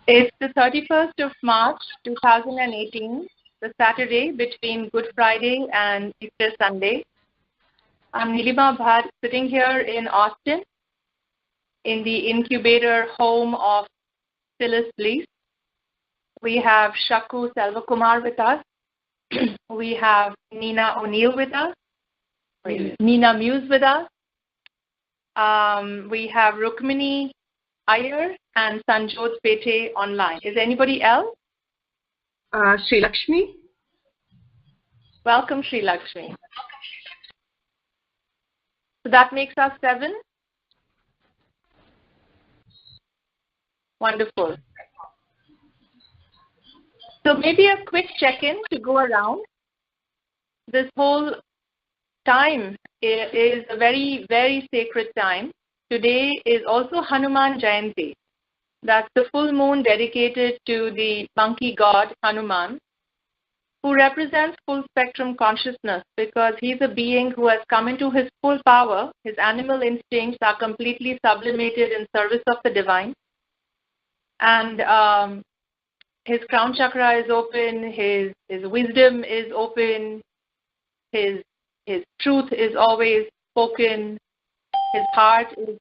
It's the 31st of March 2018, the Saturday between Good Friday and Easter Sunday. I'm Nilima Bhatt, sitting here in Austin in the incubator home of Phyllis Bliss. We have Shakku Selvakumar with us. We have Nina O'Neill with us. Nina Muse with us. We have Rukmini Iyer and Sanjot Pete online. Is anybody else? Sri Lakshmi. Welcome, Sri Lakshmi. So that makes us 7. Wonderful. So maybe a quick check-in to go around. This whole time is a very, very sacred time. Today is also Hanuman Jayanti. That's the full moon dedicated to the monkey god Hanuman, who represents full spectrum consciousness because he's a being who has come into his full power. His animal instincts are completely sublimated in service of the divine. And his crown chakra is open, his wisdom is open, his truth is always spoken, his heart is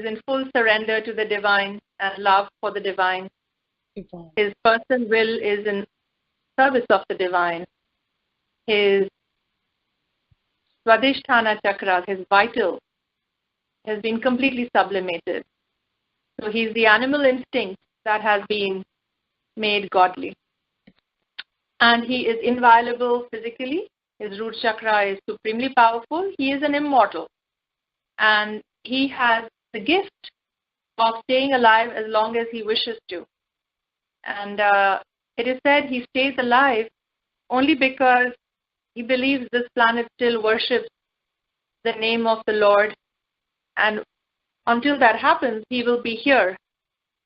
in full surrender to the divine and love for the divine. His person will is in service of the divine. His Swadhisthana chakra, his vital, has been completely sublimated. So he's the animal instinct that has been made godly. And he is inviolable physically. His root chakra is supremely powerful. He is an immortal. And he has the gift of staying alive as long as he wishes to. And it is said he stays alive only because he believes this planet still worships the name of the Lord. And until that happens, he will be here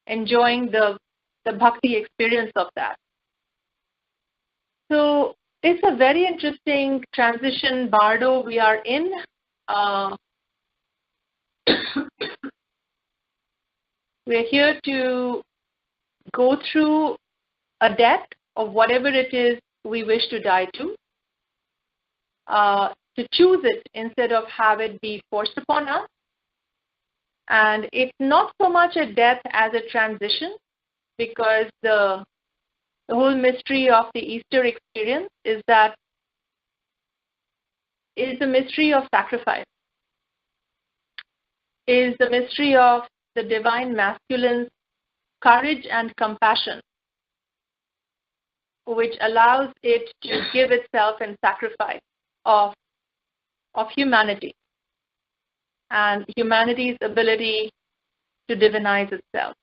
enjoying the bhakti experience of that. So it's a very interesting transition bardo we are in. We're here to go through a death of whatever it is we wish to die to choose it instead of have it be forced upon us. And it's not so much a death as a transition, because the whole mystery of the Easter experience is that it is the mystery of sacrifice. It is the mystery of the divine masculine's courage and compassion, which allows it to give itself in sacrifice of humanity and humanity's ability to divinize itself.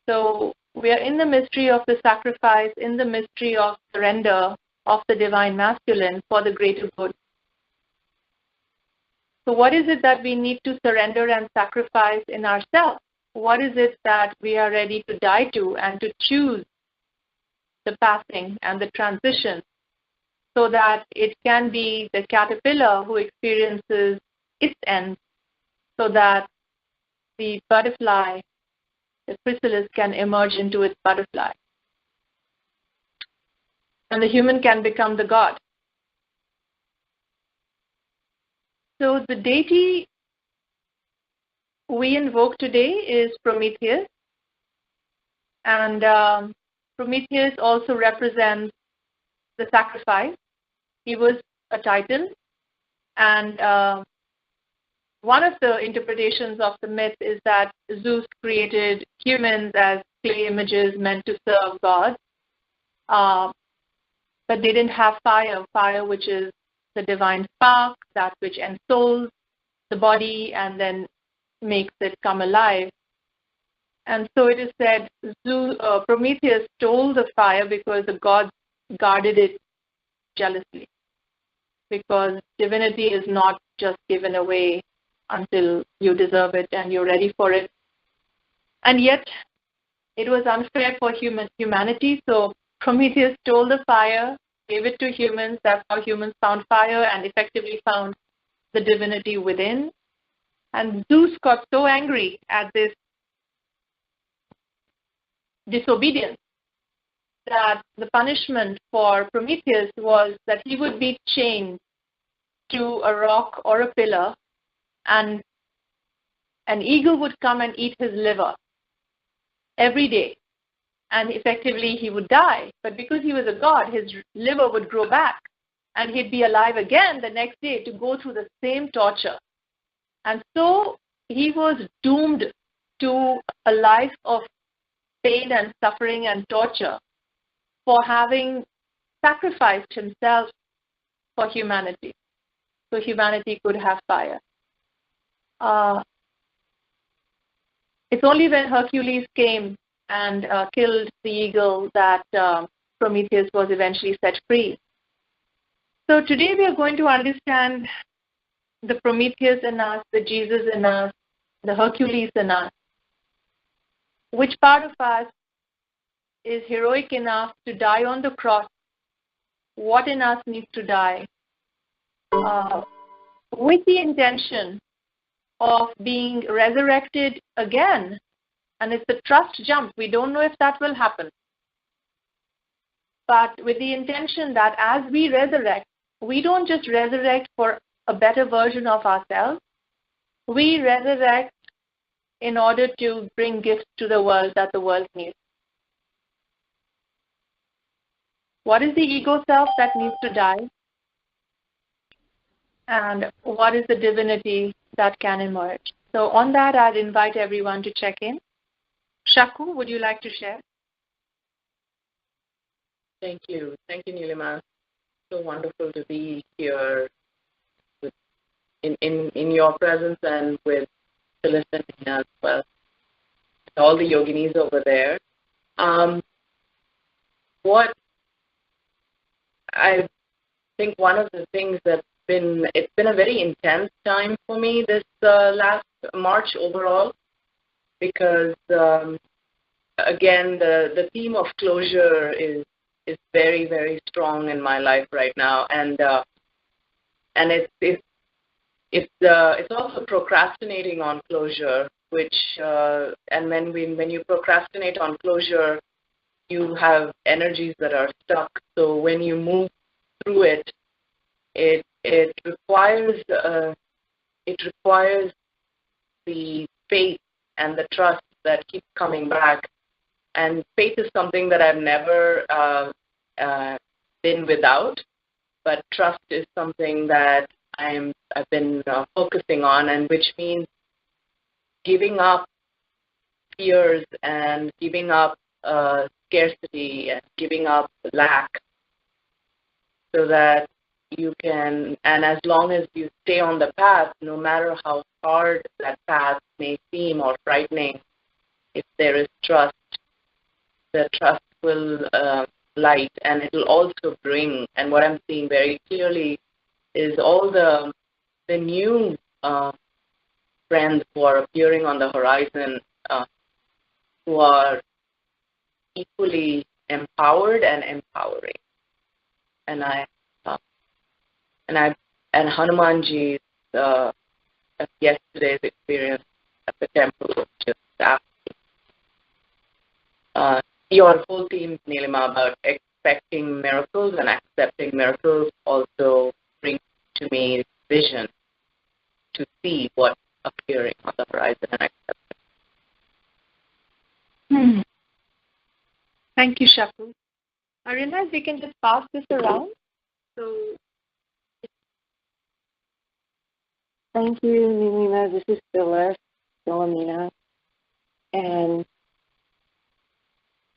So we are in the mystery of the sacrifice, in the mystery of surrender of the divine masculine for the greater good. So what is it that we need to surrender and sacrifice in ourselves? What is it that we are ready to die to and to choose the passing and the transition so that it can be the caterpillar who experiences its end, so that the butterfly, the chrysalis, can emerge into its butterfly. And the human can become the god. So the deity we invoke today is Prometheus. And Prometheus also represents the sacrifice. He was a titan. And one of the interpretations of the myth is that Zeus created humans as clay images meant to serve God. But they didn't have fire which is the divine spark, that which ensouls the body and then makes it come alive. And so it is said Prometheus stole the fire because the gods guarded it jealously. Because divinity is not just given away until you deserve it and you're ready for it. And yet, it was unfair for humanity, so Prometheus stole the fire, gave it to humans. That's how humans found fire and effectively found the divinity within. And Zeus got so angry at this disobedience, that the punishment for Prometheus was that he would be chained to a rock or a pillar, and an eagle would come and eat his liver every day. And effectively, he would die. But because he was a god, his liver would grow back, and he'd be alive again the next day to go through the same torture. And so he was doomed to a life of pain and suffering and torture for having sacrificed himself for humanity, so humanity could have fire. It's only when Hercules came and killed the eagle that Prometheus was eventually set free. So today we are going to understand the Prometheus in us, the Jesus in us, the Hercules in us. Which part of us is heroic enough to die on the cross? What in us needs to die? With the intention of being resurrected again. And it's a trust jump. We don't know if that will happen. But with the intention that as we resurrect, we don't just resurrect for a better version of ourselves. We resurrect in order to bring gifts to the world that the world needs. What is the ego self that needs to die? And what is the divinity that can emerge? So on that, I'd invite everyone to check in. Shaku, would you like to share? Thank you. Thank you, Nilima. So wonderful to be here in your presence and with Phyllis and Nina as well. All the yoginis over there. What I think one of the things it's been a very intense time for me this last March overall, because again the theme of closure is very, very strong in my life right now, and it's also procrastinating on closure, which and when you procrastinate on closure, you have energies that are stuck. So when you move through it, it requires the faith and the trust that keeps coming back. And faith is something that I've never been without, but trust is something that I've been focusing on, and which means giving up fears and giving up scarcity and giving up lack, so that you can, and as long as you stay on the path, no matter how hard that path may seem or frightening, if there is trust, the trust will light, and it will also bring, and what I'm seeing very clearly is all the new friends who are appearing on the horizon, who are equally empowered and empowering. And Hanumanji's yesterday's experience at the temple was just absolutely. Your whole theme, Nilima, about expecting miracles and accepting miracles also brings to me vision to see what's appearing on the horizon and accept it. Thank you, Shaku. I realize we can just pass this around. So, thank you, Nilima. This is Phyllis, Philomena, and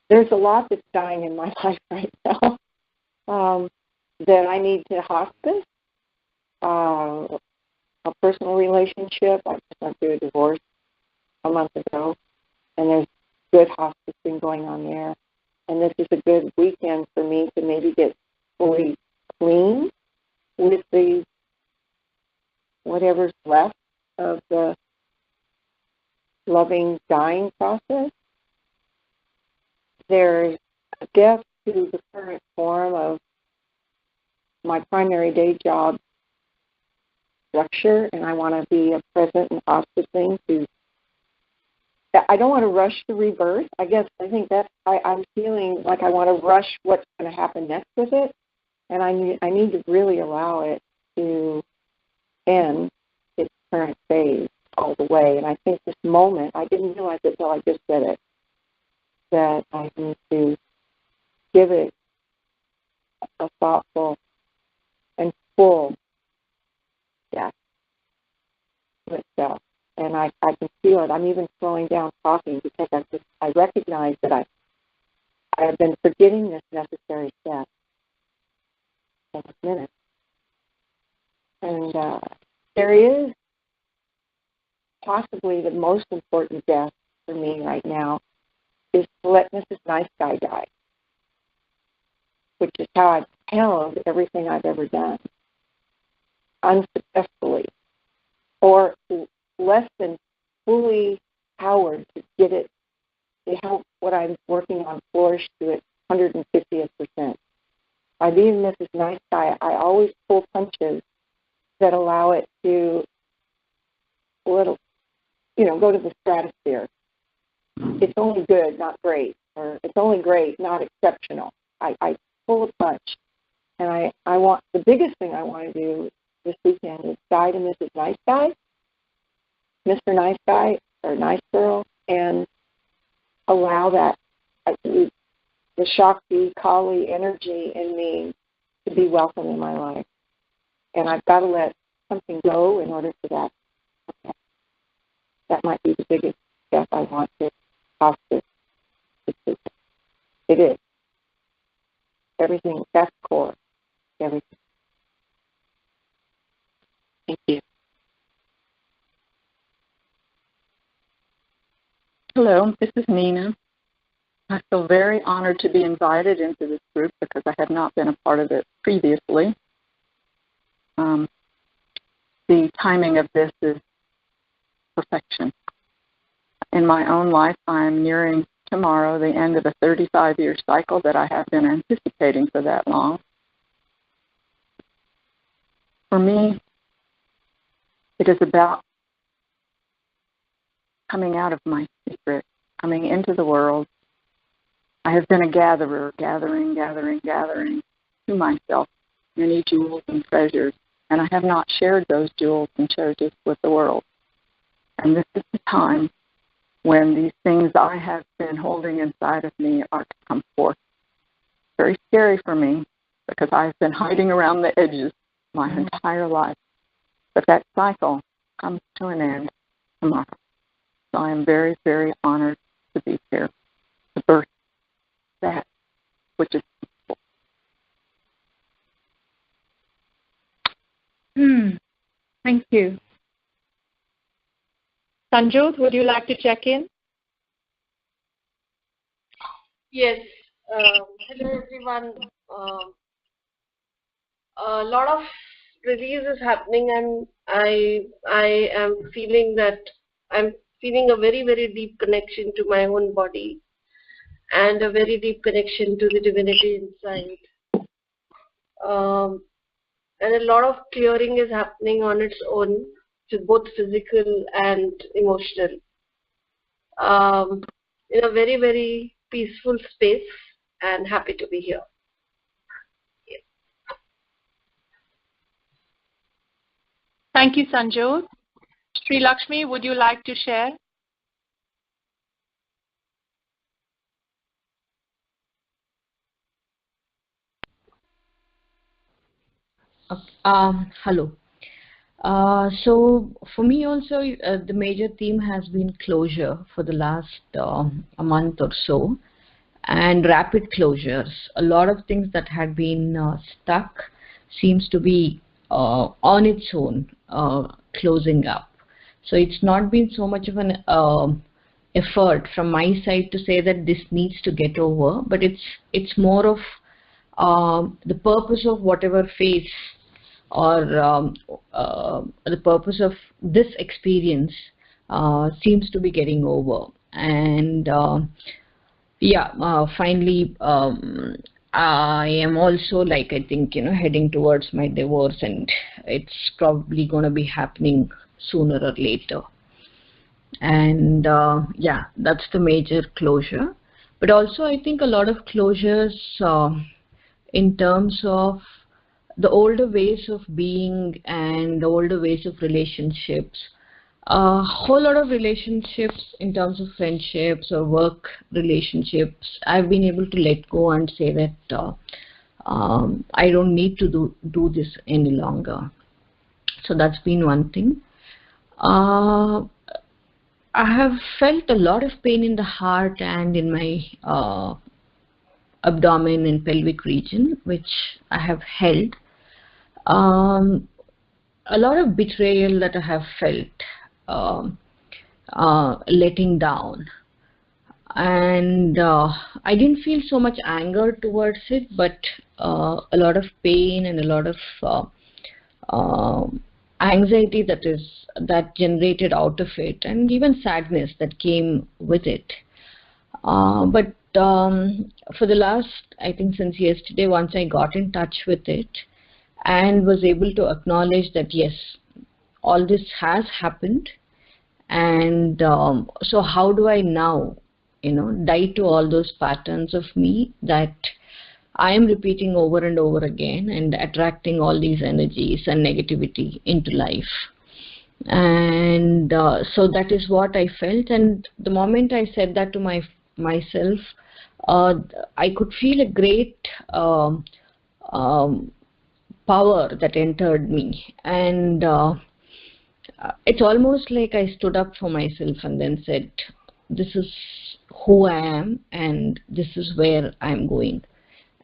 there's a lot that's dying in my life right now that I need to hospice, a personal relationship. I just went through a divorce a month ago, and there's good hospicing going on there. And this is a good weekend for me to maybe get fully clean with the whatever's left of the loving dying process. There's a depth to the current form of my primary day job structure, and I want to be a present and hospicing to I don't want to rush the rebirth. I think that I'm feeling like I want to rush what's going to happen next with it, and I need to really allow it to end its current phase all the way. And I think this moment, I didn't realize it until I just said it, that I need to give it a thoughtful and full death to itself. And I can feel it. I'm even slowing down talking because I recognize that I have been forgetting this necessary step in this minute. And there is possibly the most important death for me right now is to let Mrs. Nice Guy die, which is how I've held everything I've ever done unsuccessfully, or less than fully powered to get it, to help what I'm working on flourish to its 150th%. By being Mrs. Nice Guy, I always pull punches that allow it to go to the stratosphere. It's only good, not great, or it's only great, not exceptional. I pull a punch, and I want, the biggest thing I want to do this weekend is die to Mrs. Nice Guy, Mr. Nice Guy, or Nice Girl, and allow that, the Shakti, Kali energy in me to be welcome in my life. And I've got to let something go in order for that. That might be the biggest step I want to hospice. It is. Everything, that's core. Everything. Thank you. Hello, this is Nina. I feel very honored to be invited into this group because I have not been a part of it previously. The timing of this is perfection. In my own life, I'm nearing tomorrow the end of a 35-year cycle that I have been anticipating for that long. For me, it is about coming out of my secret, coming into the world. I have been a gatherer, gathering to myself many jewels and treasures, and I have not shared those jewels and treasures with the world. And this is the time when these things I have been holding inside of me are to come forth. Very scary for me because I've been hiding around the edges my entire life. But that cycle comes to an end tomorrow. So I am very, very honored to be here, to birth that which is peaceful. Thank you. Sanjot, would you like to check in? Yes. Hello, everyone. A lot of release is happening, and I am feeling that I'm feeling a very, very deep connection to my own body and a very deep connection to the divinity inside. And a lot of clearing is happening on its own, to both physical and emotional. In a very, very peaceful space, and happy to be here. Yes. Thank you, Sanjot. Sri Lakshmi, would you like to share? Hello. So for me also, the major theme has been closure for the last a month or so, and rapid closures. A lot of things that had been stuck seems to be on its own closing up. So it's not been so much of an effort from my side to say that this needs to get over, but it's more of the purpose of whatever phase or the purpose of this experience seems to be getting over. And finally, I am also, like, I think, heading towards my divorce, and it's probably going to be happening sooner or later. And yeah, that's the major closure. But also I think a lot of closures in terms of the older ways of being and the older ways of relationships. A whole lot of relationships in terms of friendships or work relationships, I've been able to let go and say that I don't need to do this any longer. So that's been one thing. I have felt a lot of pain in the heart and in my abdomen and pelvic region, which I have held. A lot of betrayal that I have felt, letting down. And I didn't feel so much anger towards it, but a lot of pain and a lot of anxiety that generated out of it, and even sadness that came with it. But for the last, I think since yesterday, once I got in touch with it and was able to acknowledge that yes, all this has happened, and so how do I now, die to all those patterns of me that I am repeating over and over again and attracting all these energies and negativity into life. And so that is what I felt. And the moment I said that to myself, I could feel a great power that entered me. And it's almost like I stood up for myself and then said, this is who I am and this is where I'm going.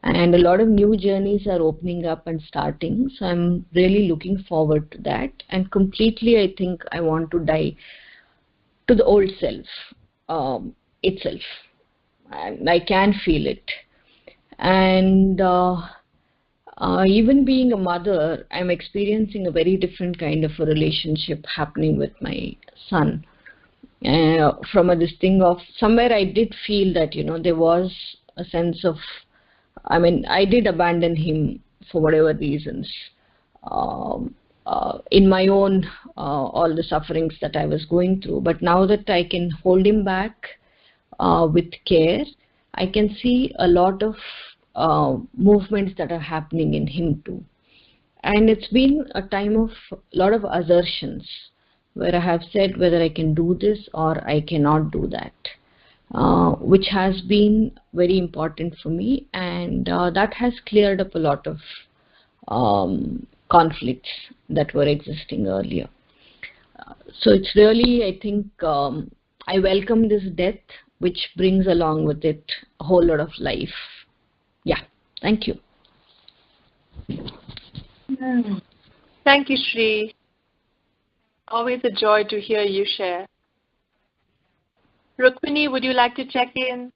And a lot of new journeys are opening up and starting. So I'm really looking forward to that. And completely, I think I want to die to the old self itself. And I can feel it. And even being a mother, I'm experiencing a very different kind of a relationship happening with my son. From this thing of somewhere I did feel that, there was a sense of, I did abandon him for whatever reasons. In my own, all the sufferings that I was going through. But now that I can hold him back with care, I can see a lot of movements that are happening in him too. And it's been a time of a lot of assertions where I have said whether I can do this or I cannot do that, which has been very important for me, and that has cleared up a lot of conflicts that were existing earlier. So it's really, I think, I welcome this death, which brings along with it a whole lot of life. Yeah, thank you. Thank you, Shri. Always a joy to hear you share. Rukmini, would you like to check in?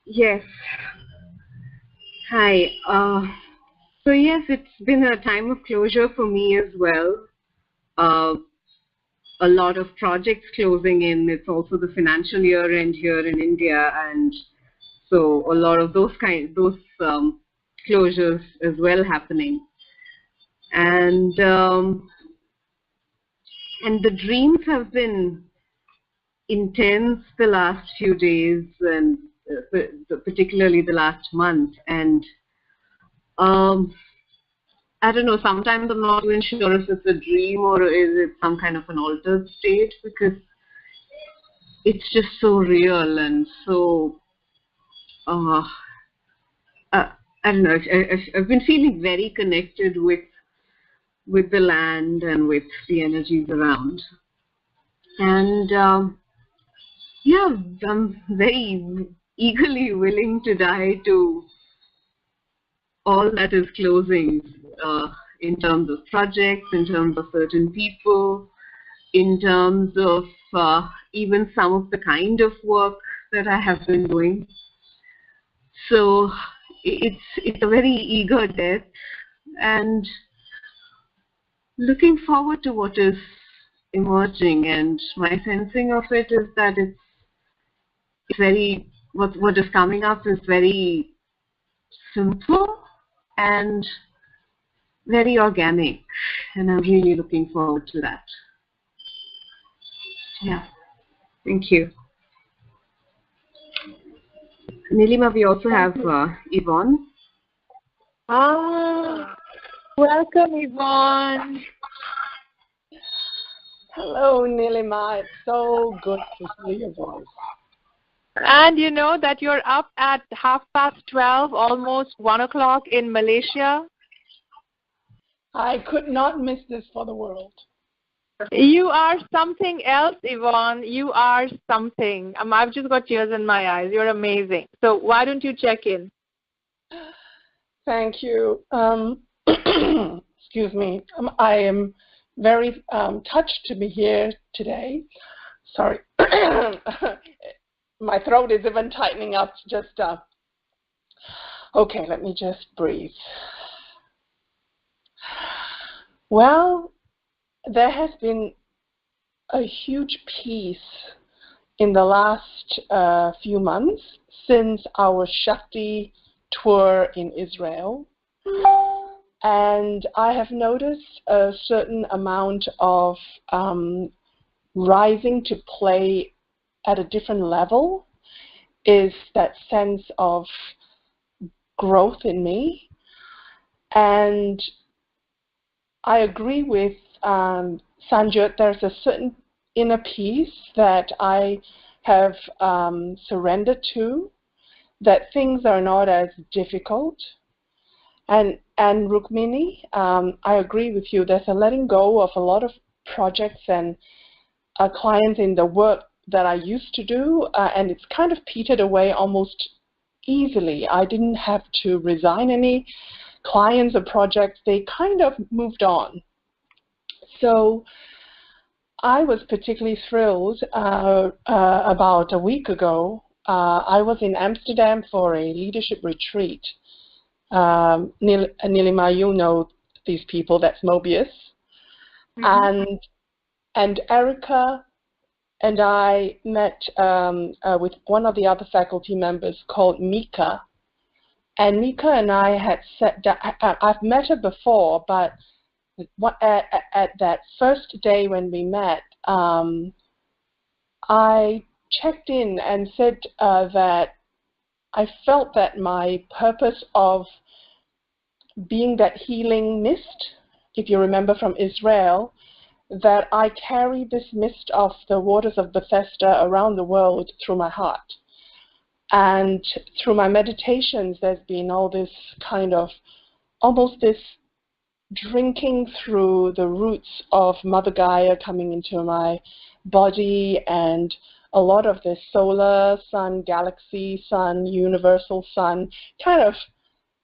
Yes. Hi. So yes, it's been a time of closure for me as well. A lot of projects closing in. It's also the financial year end here in India, and so a lot of those closures as well happening. And the dreams have been intense the last few days, and particularly the last month. And I don't know, sometimes I'm not even sure if it's a dream or is it some kind of an altered state, because it's just so real and so, I don't know, I've been feeling very connected with the land and with the energies around. And yeah, I'm very eagerly willing to die to all that is closing, in terms of projects, in terms of certain people, in terms of even some of the kind of work that I have been doing. So it's a very eager death, and looking forward to what is emerging. And my sensing of it is that it's very, what is coming up is very simple and very organic. and I'm really looking forward to that. Yeah, thank you. Nilima, we also have Yvonne. Welcome, Yvonne. Hello, Nilima. It's so good to hear your voice. And you know that you're up at 12:30, almost 1 o'clock in Malaysia. I could not miss this for the world. You are something else, Yvonne. You are something. I've just got tears in my eyes. You're amazing. So why don't you check in? Thank you. Excuse me. I am very touched to be here today. Sorry. My throat is even tightening up. Just okay, let me just breathe. Well, there has been a huge peace in the last few months since our Shakti tour in Israel. And I have noticed a certain amount of rising to play at a different level, is that sense of growth in me. And I agree with Sanjit, there's a certain inner peace that I have surrendered to, that things are not as difficult. And Rukmini, I agree with you, there's a letting go of a lot of projects and clients in the work that I used to do, and it's kind of petered away almost easily. I didn't have to resign any clients or projects. They kind of moved on. So I was particularly thrilled about a week ago. I was in Amsterdam for a leadership retreat. Nilima, you know these people, that's Mobius. Mm-hmm. And Erica and I met with one of the other faculty members called Mika. And Mika and I had sat down. I've met her before, but at that first day when we met, I checked in and said that I felt that my purpose of being that healing mist, if you remember from Israel, that I carry this mist of the waters of Bethesda around the world through my heart. And through my meditations, there's been all this kind of, almost this drinking through the roots of Mother Gaia coming into my body, and a lot of the solar, sun, galaxy, sun, universal sun, kind of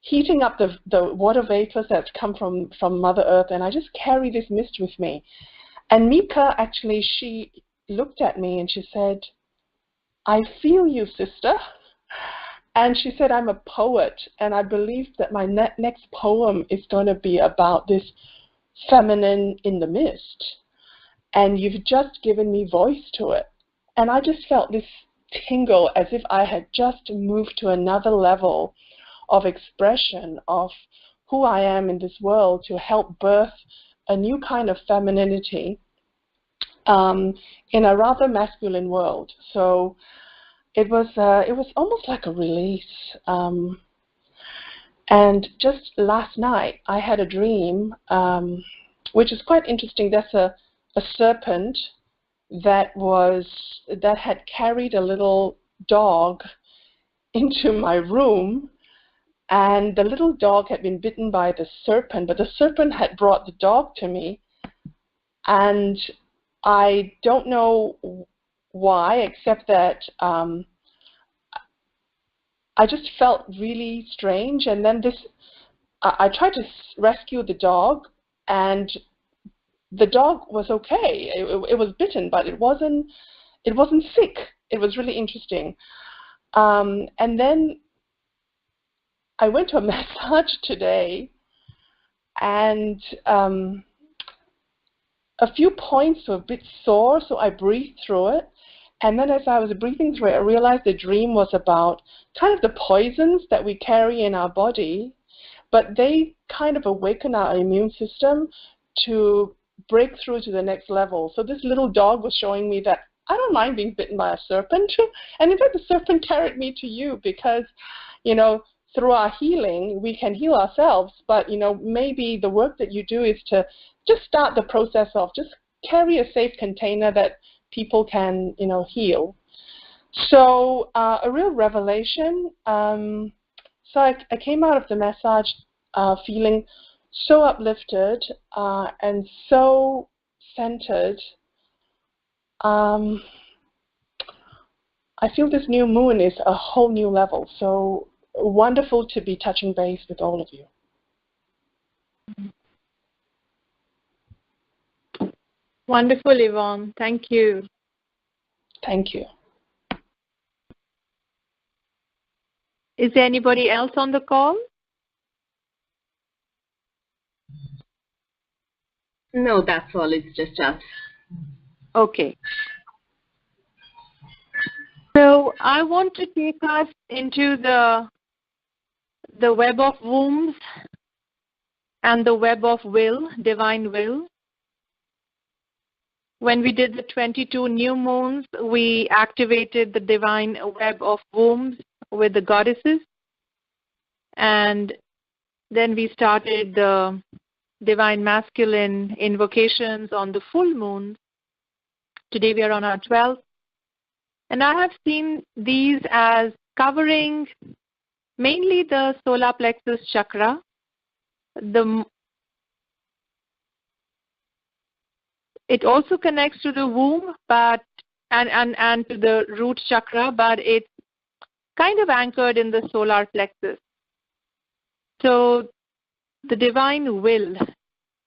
heating up the water vapors that come from Mother Earth, and I just carry this mist with me. And Mika, actually, she looked at me and she said, I feel you, sister. And she said, I'm a poet, and I believe that my next poem is going to be about this feminine in the mist. And you've just given me voice to it. And I just felt this tingle as if I had just moved to another level of expression of who I am in this world to help birth a new kind of femininity in a rather masculine world. So it was almost like a release. And just last night, I had a dream, which is quite interesting. There's a serpent that had carried a little dog into my room, and the little dog had been bitten by the serpent, but the serpent had brought the dog to me, and I don't know why, except that I just felt really strange. And then I tried to rescue the dog, and the dog was okay. It was bitten, but it wasn't sick. It was really interesting. And then I went to a massage today, and a few points were a bit sore, so I breathed through it. And then as I was breathing through it, I realized the dream was about kind of the poisons that we carry in our body, but they kind of awaken our immune system to break through to the next level. So this little dog was showing me that I don't mind being bitten by a serpent. And in fact, the serpent carried me to you because, through our healing, we can heal ourselves. But, maybe the work that you do is to just start the process of just carry a safe container that people can, heal. So a real revelation. So I came out of the massage feeling so uplifted and so centered. I feel this new moon is a whole new level. So wonderful to be touching base with all of you. Wonderful, Yvonne. Thank you. Thank you. Is there anybody else on the call? No, that's all. It's just us. Okay. So I want to take us into the web of wombs and the web of will, divine will. When we did the 22 new moons, we activated the divine web of wombs with the goddesses. And then we started the divine masculine invocations on the full moon. Today we are on our 12th. And I have seen these as covering mainly the solar plexus chakra, it also connects to the womb, and to the root chakra, but it's kind of anchored in the solar plexus. So the divine will,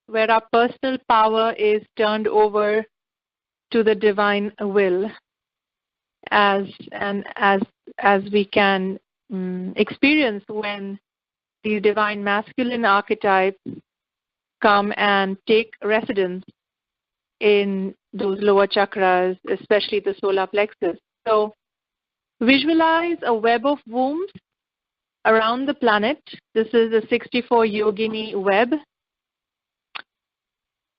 where our personal power is turned over to the divine will, as we can experience when these divine masculine archetypes come and take residence in those lower chakras, especially the solar plexus. So visualize a web of wombs around the planet. This is a 64 yogini web.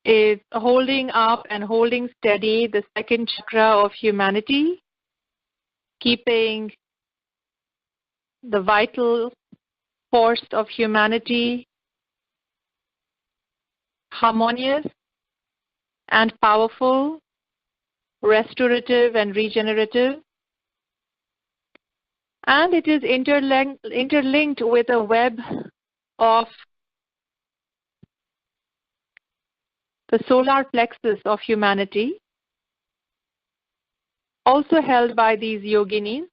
It's holding up and holding steady the second chakra of humanity, keeping the vital force of humanity harmonious and powerful, restorative and regenerative. And it is interlinked with a web of the solar plexus of humanity, also held by these yoginis.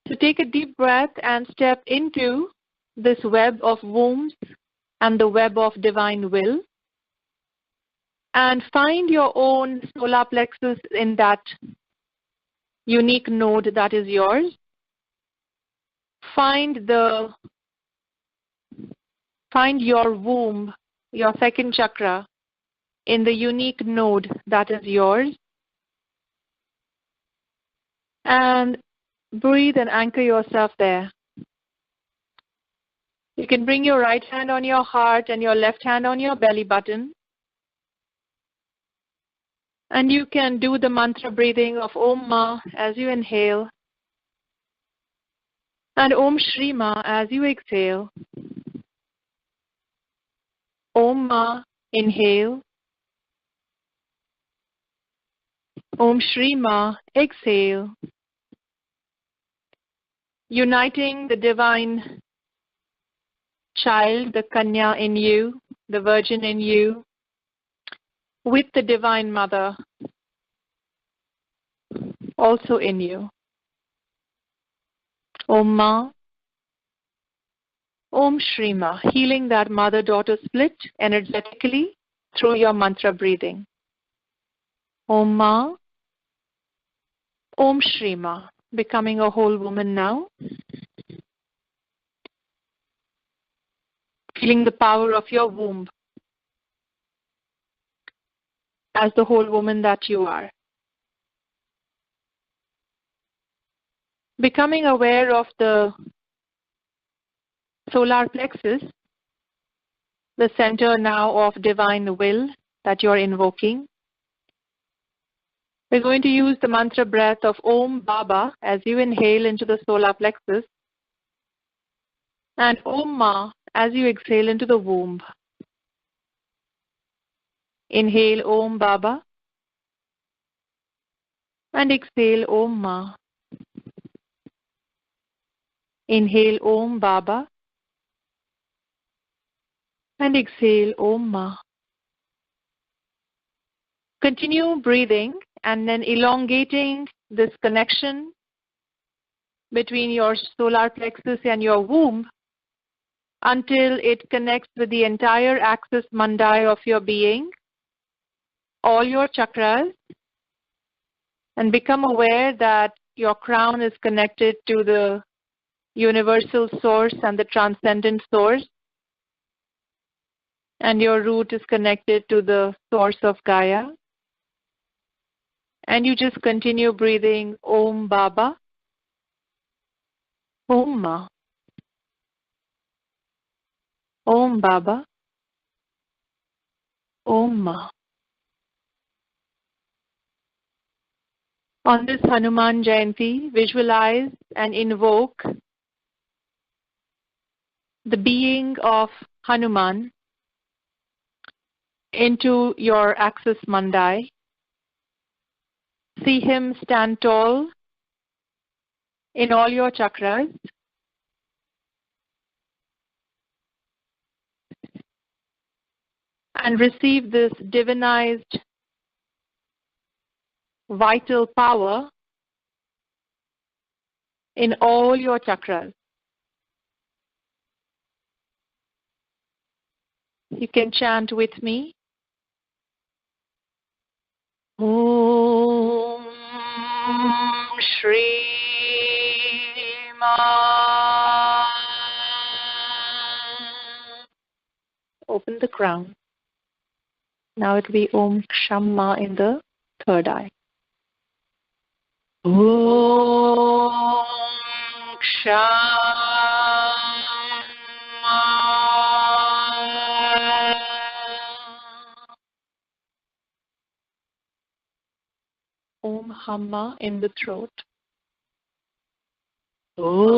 So take a deep breath and step into this web of wombs and the web of divine will, and find your own solar plexus in that unique node that is yours. Find your womb, your second chakra, in the unique node that is yours. And breathe and anchor yourself there. You can bring your right hand on your heart and your left hand on your belly button. And you can do the mantra breathing of Om Ma as you inhale and Om Shri Ma as you exhale. Om Ma, inhale. Om Shri Ma, exhale. Uniting the divine child, the Kanya in you, the Virgin in you, with the Divine Mother also in you. Om Ma, Om Shri Ma, healing that mother-daughter split energetically through your mantra breathing. Om Ma, Om Shri Ma, becoming a whole woman now. Feeling the power of your womb as the whole woman that you are. Becoming aware of the solar plexus, the center now of divine will that you're invoking. We're going to use the mantra breath of Om Baba as you inhale into the solar plexus, and Om Ma as you exhale into the womb. Inhale Om Baba and exhale Om Ma. Inhale Om Baba and exhale Om Ma. Continue breathing and then elongating this connection between your solar plexus and your womb until it connects with the entire axis mandai of your being, all your chakras, and become aware that your crown is connected to the universal source and the transcendent source, and your root is connected to the source of Gaia. And you just continue breathing Om Baba, Om Ma, Om Baba, Om Ma. On this Hanuman Jayanti, visualize and invoke the being of Hanuman into your axis mandai. See him stand tall in all your chakras. And receive this divinized vital power in all your chakras. You can chant with me. Om Shri Ma. Open the crown. Now it will be Om Shamma in the third eye. Om Shamma. Om Hamma in the throat. Om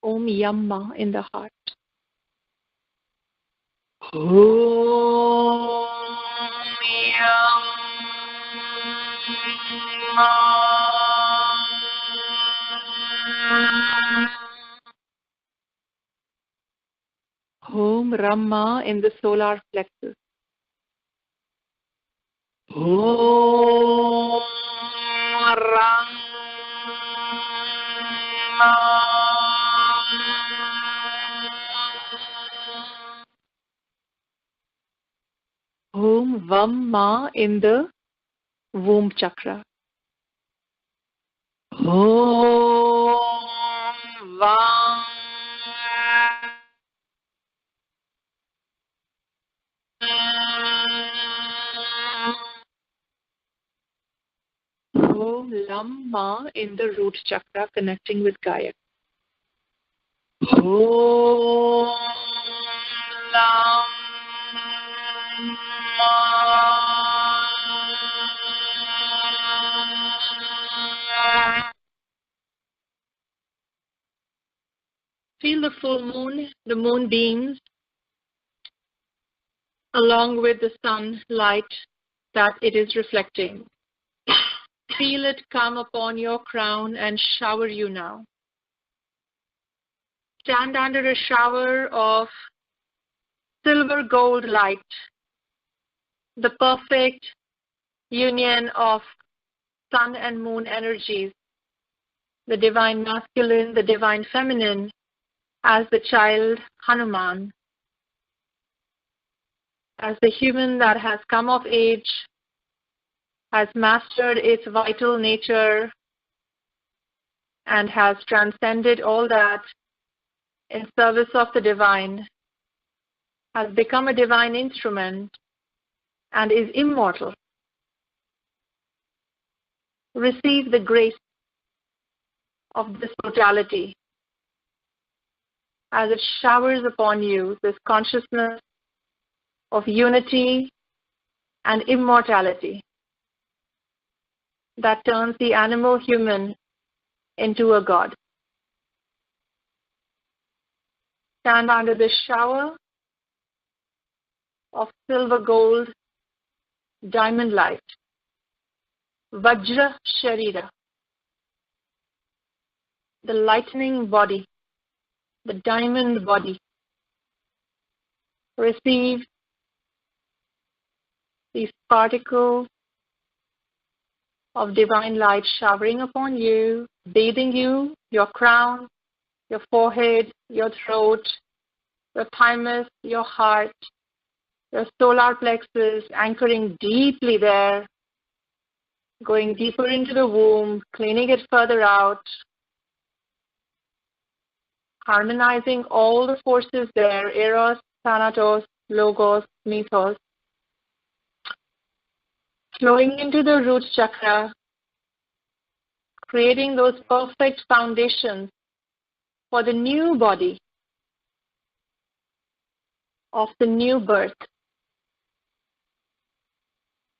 Om Yamma in the heart. Om Yamma. Om Rama in the solar plexus. Om Rama. Om Vamma in the womb chakra. Om Vam. Om Lamma in the root chakra, connecting with Gaia. Om Lamma. Feel the full moon, the moonbeams, along with the sunlight that it is reflecting. Feel it come upon your crown and shower you now. Stand under a shower of silver gold light, the perfect union of sun and moon energies, the divine masculine, the divine feminine, as the child Hanuman, as the human that has come of age, has mastered its vital nature, and has transcended all that in service of the divine, has become a divine instrument and is immortal, receive the grace of this totality as it showers upon you this consciousness of unity and immortality that turns the animal human into a god. Stand under this shower of silver gold, diamond light, Vajra Sharira, the lightning body, the diamond body. Receive these particles of divine light showering upon you, bathing you, your crown, your forehead, your throat, your thymus, your heart, your solar plexus, anchoring deeply there, going deeper into the womb, cleaning it further out, harmonizing all the forces there, Eros, Thanatos, Logos, Mythos, flowing into the root chakra, creating those perfect foundations for the new body of the new birth,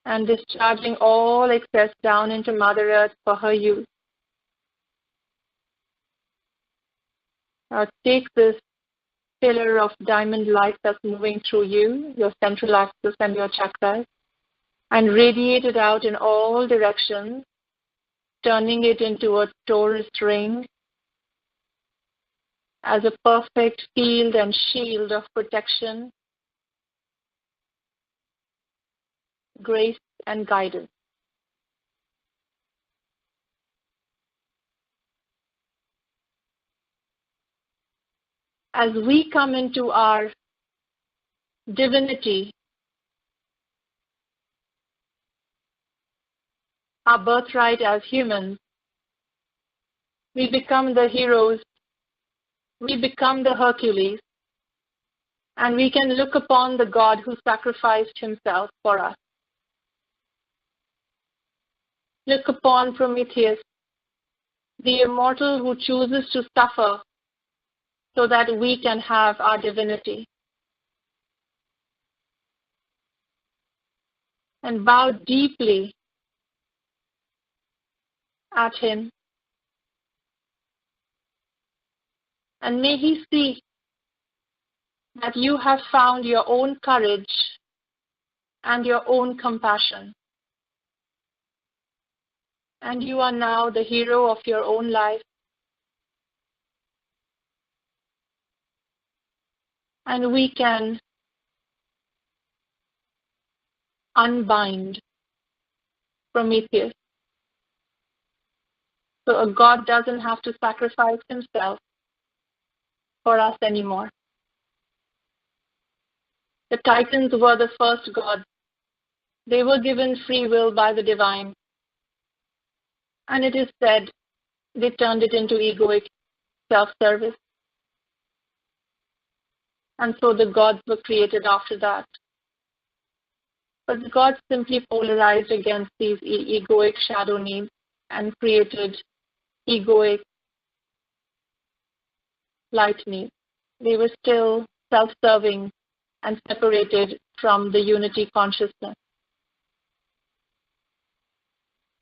and discharging all excess down into Mother Earth for her use. Now take this pillar of diamond light that's moving through you, your central axis and your chakras, and radiate it out in all directions, turning it into a torus ring as a perfect field and shield of protection, grace, and guidance. As we come into our divinity, our birthright as humans, we become the heroes, we become the Hercules, and we can look upon the God who sacrificed himself for us. Look upon Prometheus, the immortal who chooses to suffer so that we can have our divinity. And bow deeply at him. And may he see that you have found your own courage and your own compassion. And you are now the hero of your own life. And we can unbind Prometheus. So a God doesn't have to sacrifice himself for us anymore. The Titans were the first gods. They were given free will by the divine. And it is said they turned it into egoic self-service. And so the gods were created after that. But the gods simply polarized against these egoic shadow needs and created egoic light needs. They were still self-serving and separated from the unity consciousness.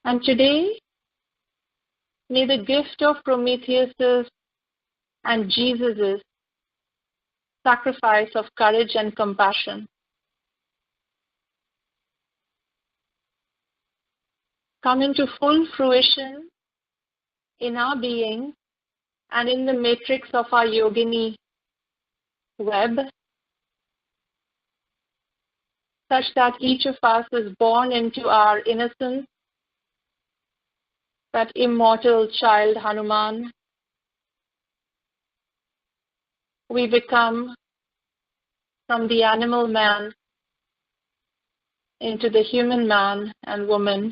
And today, may the gift of Prometheus's and Jesus's sacrifice of courage and compassion come into full fruition in our being and in the matrix of our yogini web, such that each of us is born into our innocence, that immortal child Hanuman. We become from the animal man into the human man and woman,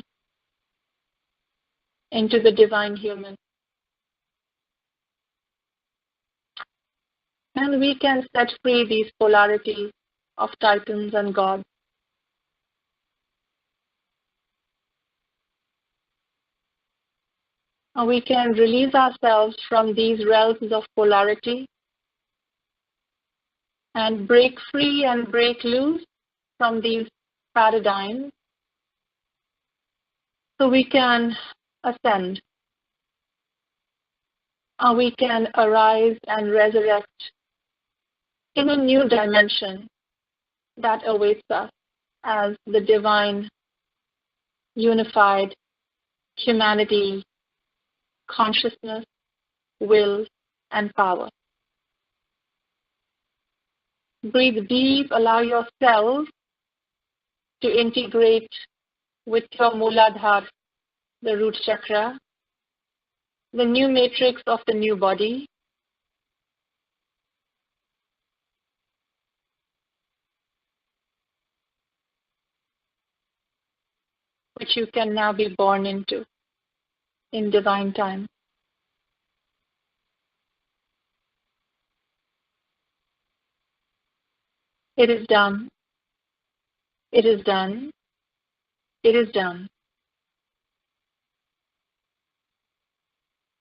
into the divine human. And we can set free these polarities of titans and gods. We can release ourselves from these realms of polarity and break free and break loose from these paradigms so we can ascend. We can arise and resurrect in a new dimension that awaits us as the divine, unified humanity, consciousness, will, and power. Breathe deep, allow yourself to integrate with your Mooladhara, the root chakra, the new matrix of the new body. Which you can now be born into in divine time. It is done. It is done. It is done.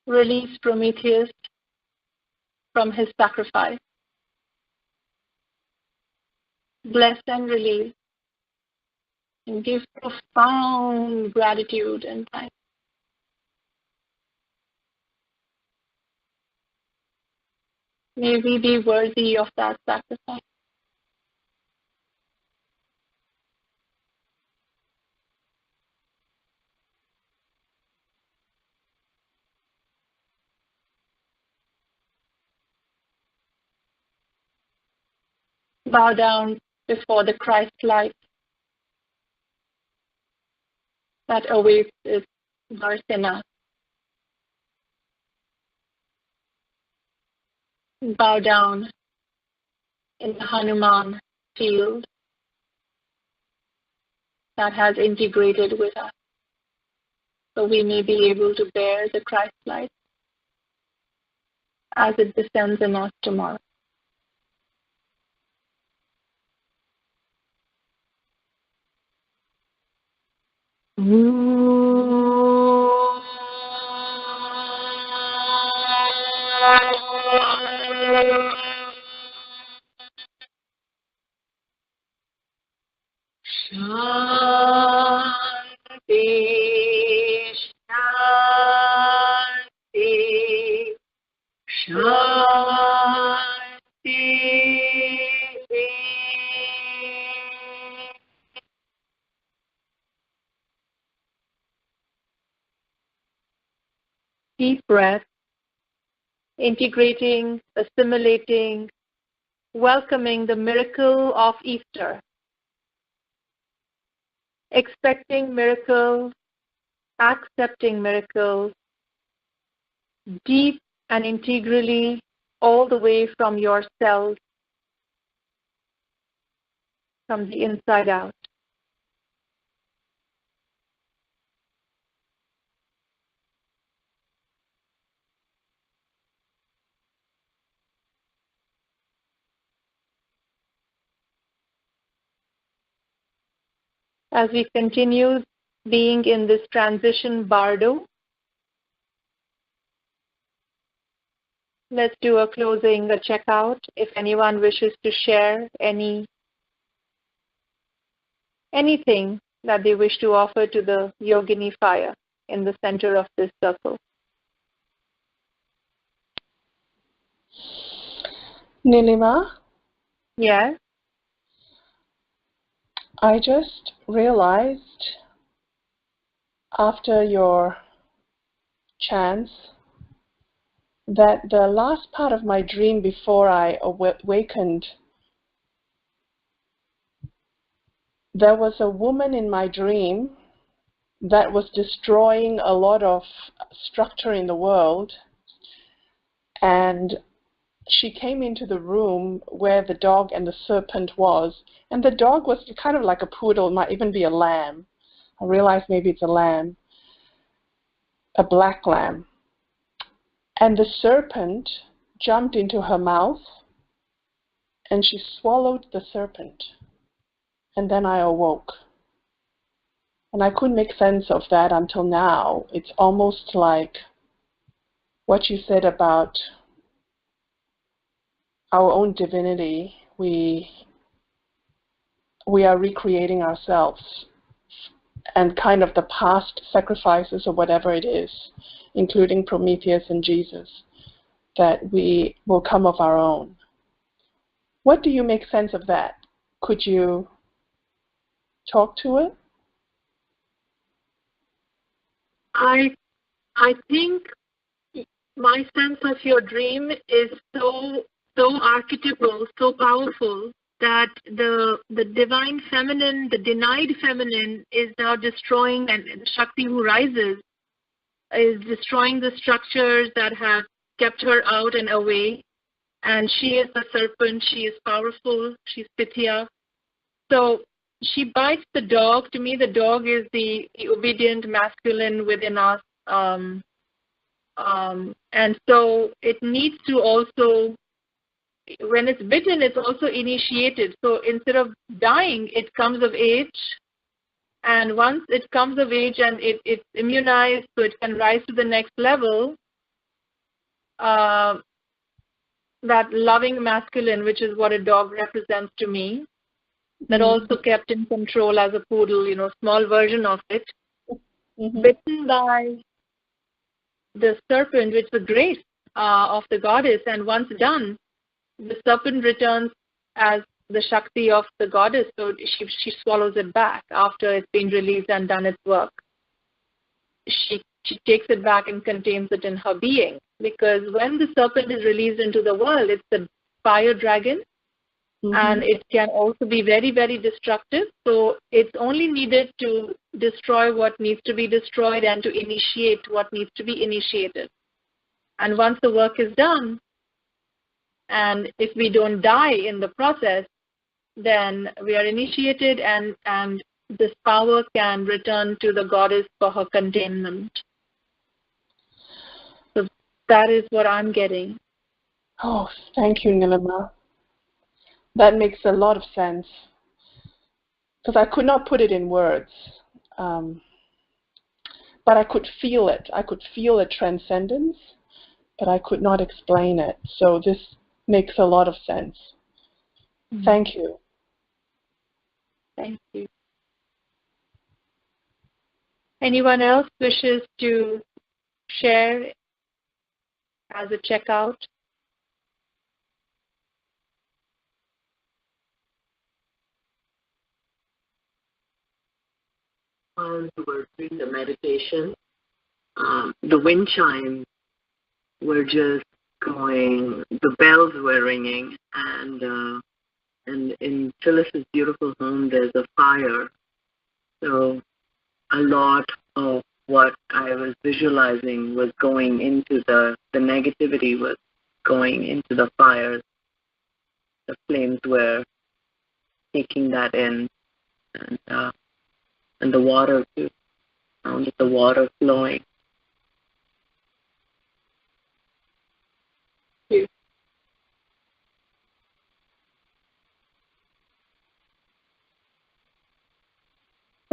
Release Prometheus from his sacrifice. Bless and release. And give profound gratitude and thanks. May we be worthy of that sacrifice. Bow down before the Christ light that awaits its birth in us. Bow down in the Hanuman field that has integrated with us, so we may be able to bear the Christ light as it descends in us tomorrow. Shanti, Shanti, Shanti. Deep breath, integrating, assimilating, welcoming the miracle of Easter. Expecting miracles, accepting miracles, deep and integrally, all the way from your cells, from the inside out. As we continue being in this transition bardo, let's do a closing, a checkout. If anyone wishes to share anything that they wish to offer to the Yogini fire in the center of this circle. Nilima? Yes? I just realized after your chants that the last part of my dream before I awakened, there was a woman in my dream that was destroying a lot of structure in the world, and she came into the room where the dog and the serpent was, and the dog was kind of like a poodle, might even be a lamb. I realized maybe it's a lamb, a black lamb. And the serpent jumped into her mouth and she swallowed the serpent. And then I awoke. And I couldn't make sense of that until now. It's almost like what you said about our own divinity. We are recreating ourselves and kind of the past sacrifices or whatever it is, including Prometheus and Jesus, that we will come of our own. What do you make sense of that? Could you talk to it? I think my sense of your dream is so archetypal, so powerful, that the divine feminine, the denied feminine, is now destroying, and Shakti who rises is destroying the structures that have kept her out and away. And she is the serpent, she is powerful, she's Pithya. So she bites the dog. To me, the dog is the obedient masculine within us. And so it needs to also, when it's bitten, it's also initiated. So instead of dying, it comes of age. And once it comes of age and it's immunized, so it can rise to the next level, that loving masculine, which is what a dog represents to me, that also kept in control as a poodle, small version of it, bitten by the serpent, which is the grace of the goddess. And once done, the serpent returns as the Shakti of the goddess, so she swallows it back after it's been released and done its work. She takes it back and contains it in her being, because when the serpent is released into the world, it's the fire dragon, and it can also be very, very destructive. So it's only needed to destroy what needs to be destroyed and to initiate what needs to be initiated. And once the work is done, and if we don't die in the process, then we are initiated, and this power can return to the goddess for her containment. So that is what I'm getting. Oh, thank you, Nilima. That makes a lot of sense, because I could not put it in words, but I could feel it. I could feel a transcendence, but I could not explain it. So this makes a lot of sense. Thank you. Thank you. Anyone else wishes to share as a checkout? While we were doing the meditation, the wind chimes were just going, the bells were ringing, and in Phyllis's beautiful home there's a fire. So a lot of what I was visualizing was going into the negativity was going into the fires. The flames were taking that in, and the water too. Sounded the water flowing.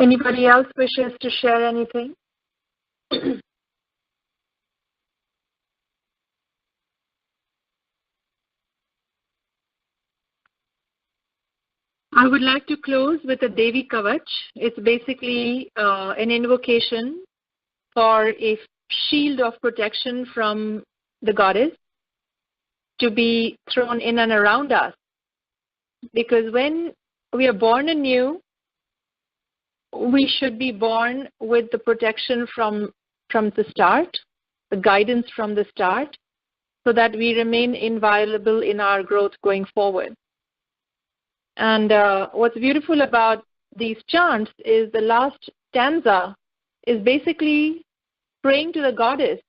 Anybody else wishes to share anything? I would like to close with a Devi Kavach. It's basically an invocation for a shield of protection from the goddess to be thrown in and around us. Because when we are born anew, we should be born with the protection from the start, the guidance from the start, so that we remain inviolable in our growth going forward. And what's beautiful about these chants is the last stanza is basically praying to the goddess.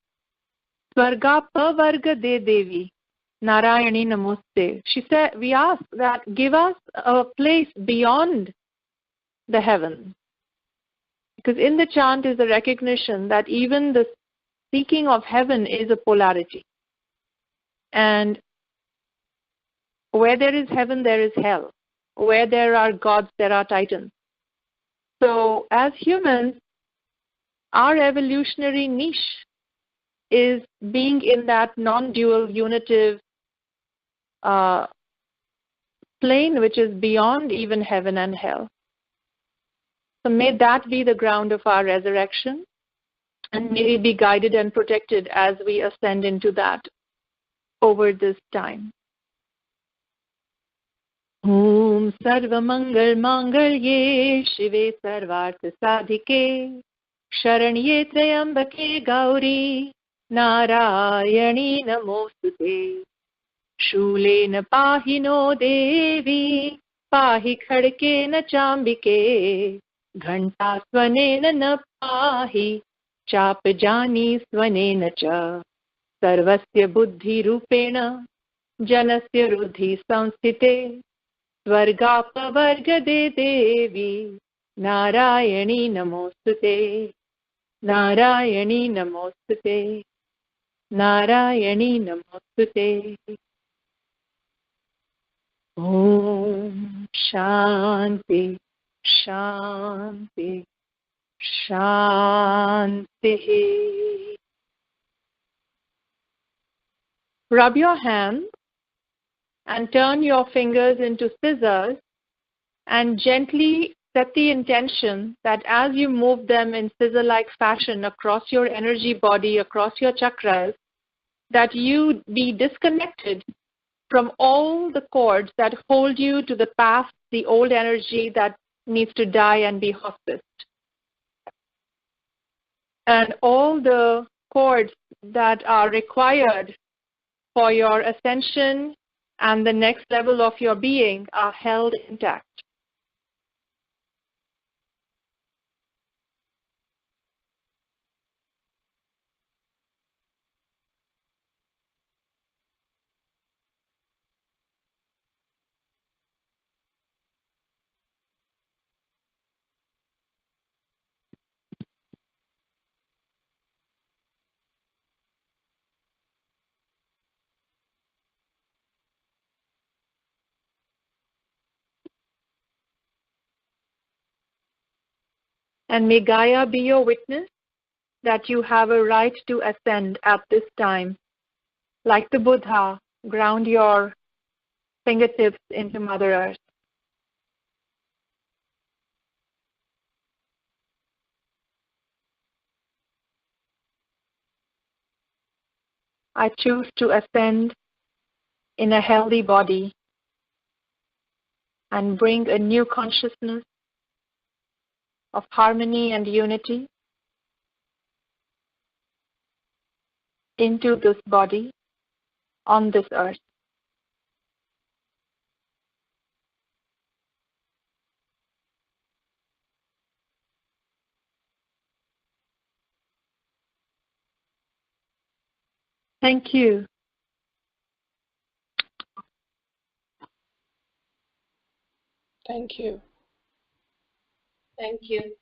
Swarga pavarga de devi, Narayani namoste. She said, we ask that give us a place beyond the heaven. Because in the chant is the recognition that even the seeking of heaven is a polarity. And Where there is heaven, there is hell. Where there are gods, there are titans. So as humans, our evolutionary niche is being in that non-dual unitive plane which is beyond even heaven and hell. So may that be the ground of our resurrection, and may we be guided and protected as we ascend into that over this time. Om Sarva Mangal Mangalye Shive Sarvartha Sadhike Sharanye Trayambake Gauri Narayani Namostute Shulena Pahino Devi Pahi Khadkena Chambike Ghanta Swanena Na Pahi Chapjani Swanena Cha Sarvasya Buddhi Rupena Janasya Ruddhi Samsthite Swargapavargade Devi Narayani Namostute Narayani Namostute Narayani Namostute. Om Shanti Shanti Shanti. Rub your hands and turn your fingers into scissors and gently set the intention that as you move them in scissor-like fashion across your energy body, across your chakras, that you be disconnected from all the cords that hold you to the past, the old energy that needs to die and be hospiced. And all the cords that are required for your ascension and the next level of your being are held intact. And may Gaia be your witness that you have a right to ascend at this time. Like the Buddha, ground your fingertips into Mother Earth. I choose to ascend in a healthy body and bring a new consciousness of harmony and unity into this body on this earth. Thank you. Thank you. Thank you.